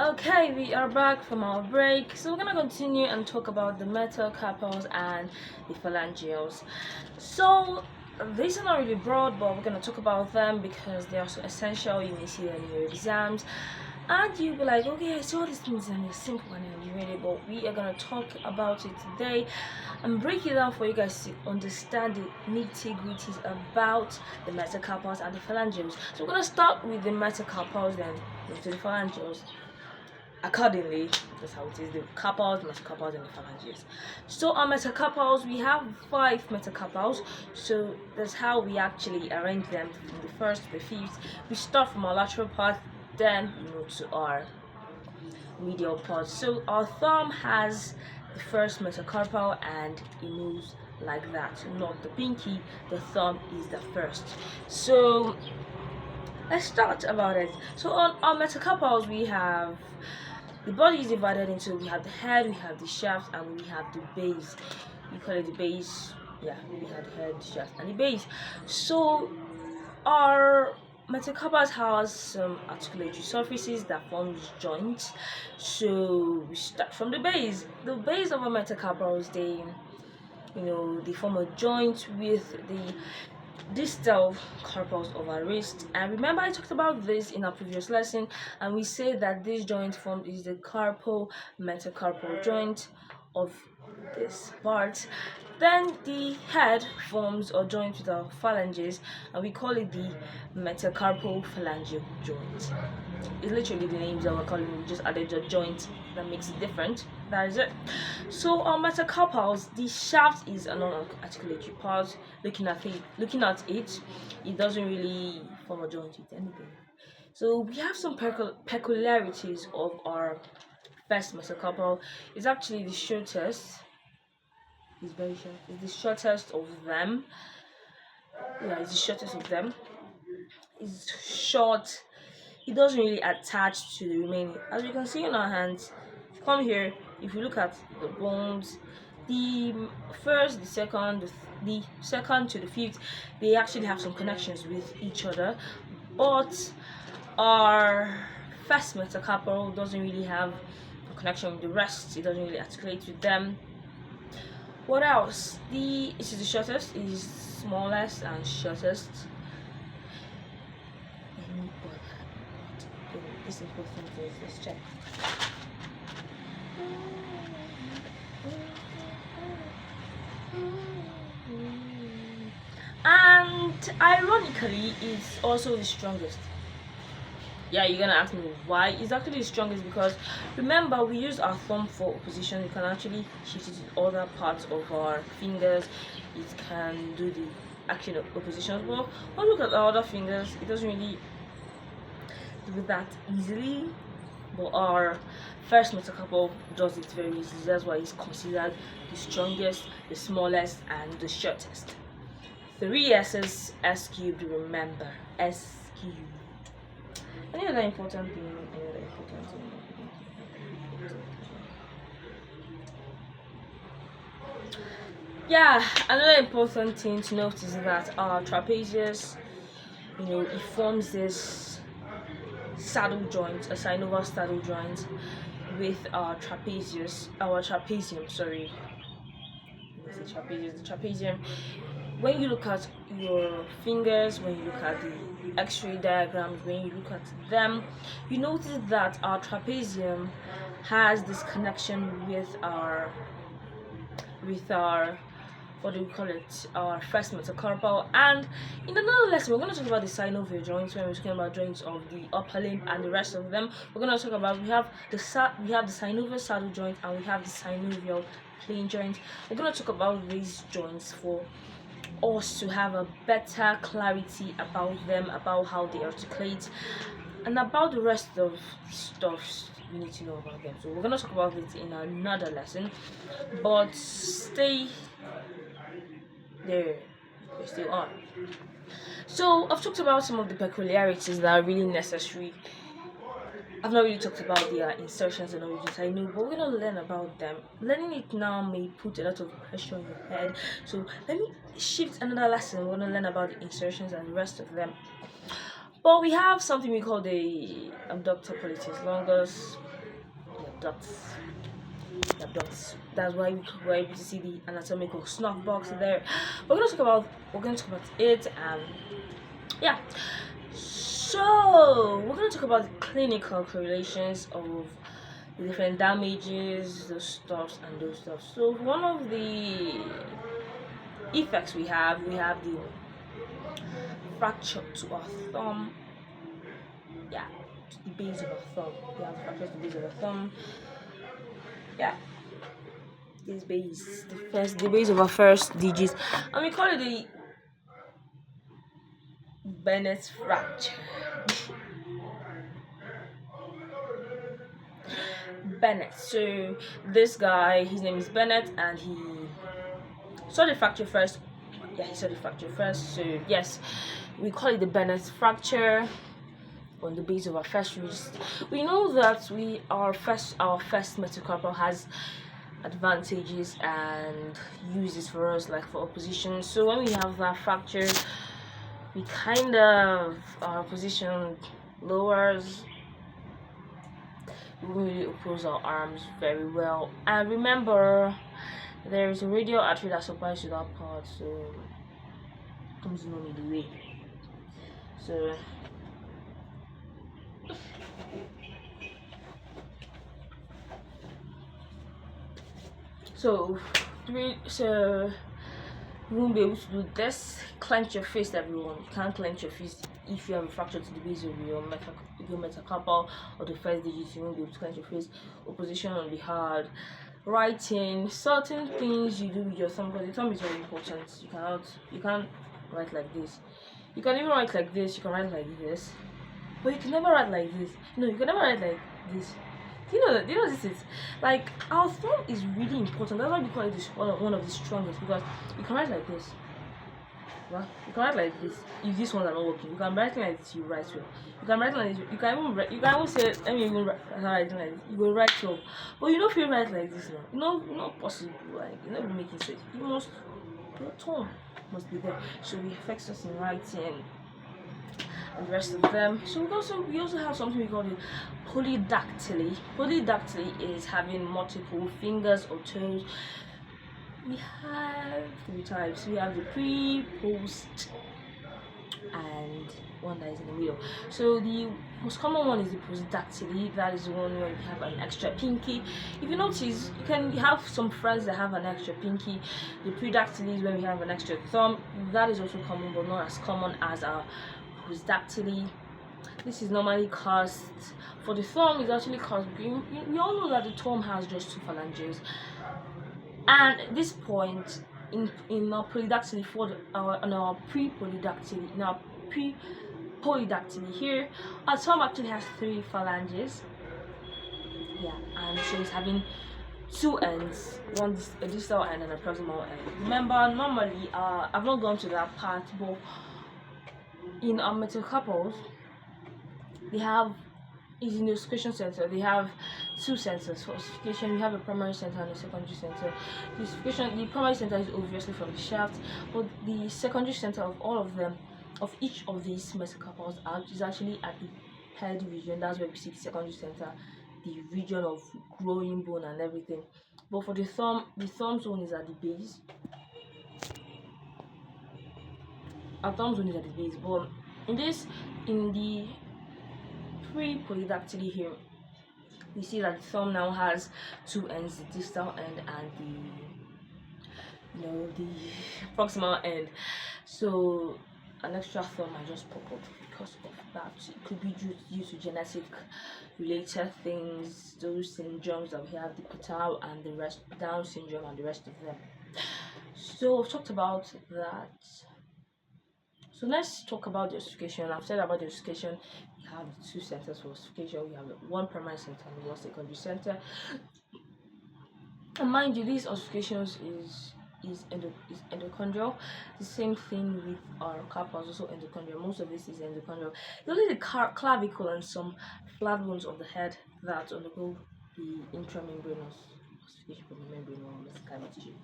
Okay, we are back from our break. So we're gonna continue and talk about the metacarpals and the phalangeals. So these are not really broad, but we're gonna talk about them because they are so essential. You may see them in your exams, and you'll be like, okay, I saw these things and they're simple and you read it, but we are gonna talk about it today and break it down for you guys to understand the nitty-gritties about the metacarpals and the phalangeals. So we're gonna start with the metacarpals, then go to the phalangeals accordingly. That's how it is: the carpals, metacarpals, and the phalanges. So our metacarpals, we have 5 metacarpals. So that's how we actually arrange them from the first to the fifth. We start from our lateral part, then we move to our medial part. So our thumb has the first metacarpal and it moves like that, not the pinky. The thumb is the first. So let's start about it. So on our metacarpals, we have the body is divided into, we have the head, we have the shaft, and we have the base. We call it the base. Yeah, we have the head, shaft, and the base. So our metacarpals has some articulatory surfaces that forms joints. So we start from the base. The base of our metacarpals, they form a joint with the distal carpals of our wrist. And remember, I talked about this in our previous lesson, and we say that this joint formed is the carpal metacarpal joint of this part. Then the head forms a joint with our phalanges, and we call it the metacarpal phalangeal joint. It's literally the names that we're calling it. We just added a joint that makes it different. That is it. So on metacarpals, the shaft is a non-articulatory part. Looking at it, it doesn't really form a joint with anything. So we have some peculiarities of our first metacarpal. It's actually the shortest. It's very short. It's the shortest of them. Yeah, it's the shortest of them. It's short. It doesn't really attach to the remaining. As you can see in our hands, come here. If you look at the bones, the first, the second to the fifth, they actually have some connections with each other. But our first metacarpal doesn't really have a connection with the rest. It doesn't really articulate with them. What else? This is the shortest, is smallest and shortest. This important is, let's check. And ironically, it's also the strongest. Yeah, you're gonna ask me why. It's actually the strongest because remember, we use our thumb for opposition. We can actually shift it to other parts of our fingers. It can do the action of opposition. Well, when we look at our other fingers, it doesn't really do that easily. But our first metacarpal does it very easily. That's why it's considered the strongest, the smallest, and the shortest. 3 S's, S cubed, remember. S cubed. Any other important thing? Yeah, another important thing to note is that our trapezius, it forms this saddle joint, a synovial saddle joint with our trapezium, sorry. The trapezium. When you look at your fingers, when you look at the X-ray diagrams, when you look at them, you notice that our trapezium has this connection with our what do we call it, our first metacarpal. And in another lesson, we're going to talk about the synovial joints. When we're talking about joints of the upper limb and the rest of them, we're going to talk about we have the synovial saddle joint and we have the synovial plane joint. We're going to talk about these joints for us to have a better clarity about them, about how they articulate, and about the rest of stuff you need to know about them. So we're going to talk about it in another lesson, but stay there, we still on. So I've talked about some of the peculiarities that are really necessary. I've not really talked about their insertions and origins, I know, but we're gonna learn about them. Learning it now may put a lot of pressure on your head, so let me shift another lesson. We're gonna learn about the insertions and the rest of them. But we have something we call the abductor pollicis longus. The abducts. That's why we're able to see the anatomical snuff box there. We're going to talk about it, and yeah. So we're going to talk about the clinical correlations of the different damages, those stuffs, and those stuff. So one of the effects we have the fracture to our thumb. Yeah, to the base of our thumb. We have fracture to the base of our thumb. Yeah, this base, the base of our first digit, and we call it the Bennett fracture. Bennett. So this guy, his name is Bennett, and he saw the fracture first. Yeah, he saw the fracture first. So yes, we call it the Bennett fracture on the base of our first wrist. We know that our first metacarpal has advantages and uses for us, like for opposition. So when we have that fracture, we kind of our position lowers. We won't really oppose our arms very well. And remember, there is a radial artery that supplies to that part, so it comes in only the way. So you won't be able to do this. Clench your fist, everyone. You can't clench your fist if you have a fracture to the base of your metacarpal or the first digit. You won't be able to clench your fist. Opposition will be hard. Writing, certain things you do with your thumb, because the thumb is very important. You can't write like this. You can even write like this. You can write like this, but you can never write like this. No, you can never write like this. Do you know this is like our thumb is really important. That's why we call it this one of the strongest, because you can write like this. Well, you can write like this. If this ones are not working, you can write like this. You write well. You can write like this. You can even say, let me even write like this. You will write well. But you don't feel write like this now. Not possible. Like you're not even making sense. Your tone must be there. So it affects us in writing and the rest of them. So we also have something we call the polydactyly. Polydactyly is having multiple fingers or toes. We have three types. We have the pre, post, and one that is in the middle. So the most common one is the polydactyly. That is the one where we have an extra pinky. If you notice, you have some friends that have an extra pinky. The predactyly is when we have an extra thumb. That is also common, but not as common as our polydactyly. This is normally caused for the thumb. Is actually caused. We all know that the thumb has just two phalanges, and at this point in our polydactyly our pre-polydactyly here, our thumb actually has three phalanges. Yeah, and so it's having two ends, a distal end and a proximal end. Remember, normally I've not gone to that part, but in our metacarpals, they have is in the ossification center. They have two centers for ossification. We have a primary center and a secondary center. The primary center is obviously from the shaft, but the secondary center of all of them, of each of these metacarpals, is actually at the head region. That's where we see the secondary center, the region of growing bone and everything. But for the thumb zone is at the base. Our thumb zone is at the base, but in the pre-polydactyly here, we see that the thumb now has two ends, the distal end and the proximal end. So an extra thumb might just pop up because of that. It could be due to genetic related things, those syndromes that we have, the Patau and the rest, Down syndrome and the rest of them. So we've talked about that. So let's talk about the ossification. I've said about the ossification. We have the two centers for ossification. We have one primary center and one secondary center. And mind you, these ossifications is endochondral. The same thing with our carpals, also endochondral. Most of this is endochondral. Only the clavicle and some flat bones of the head that undergo the intramembranous ossification from the membrane or mesenchymal tissue.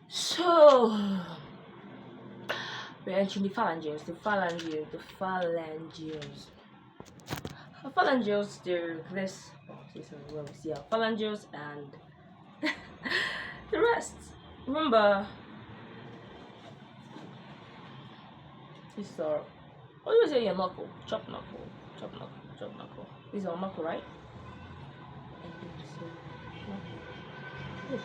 So we're entering the phalangeals. The phalangeals, they're this. This is where we see our phalangeals and the rest. Remember, these are. What do you say? Your knuckle, chop knuckle, chop knuckle, chop knuckle. These are knuckle, right? I think so. Knuckle. Yes.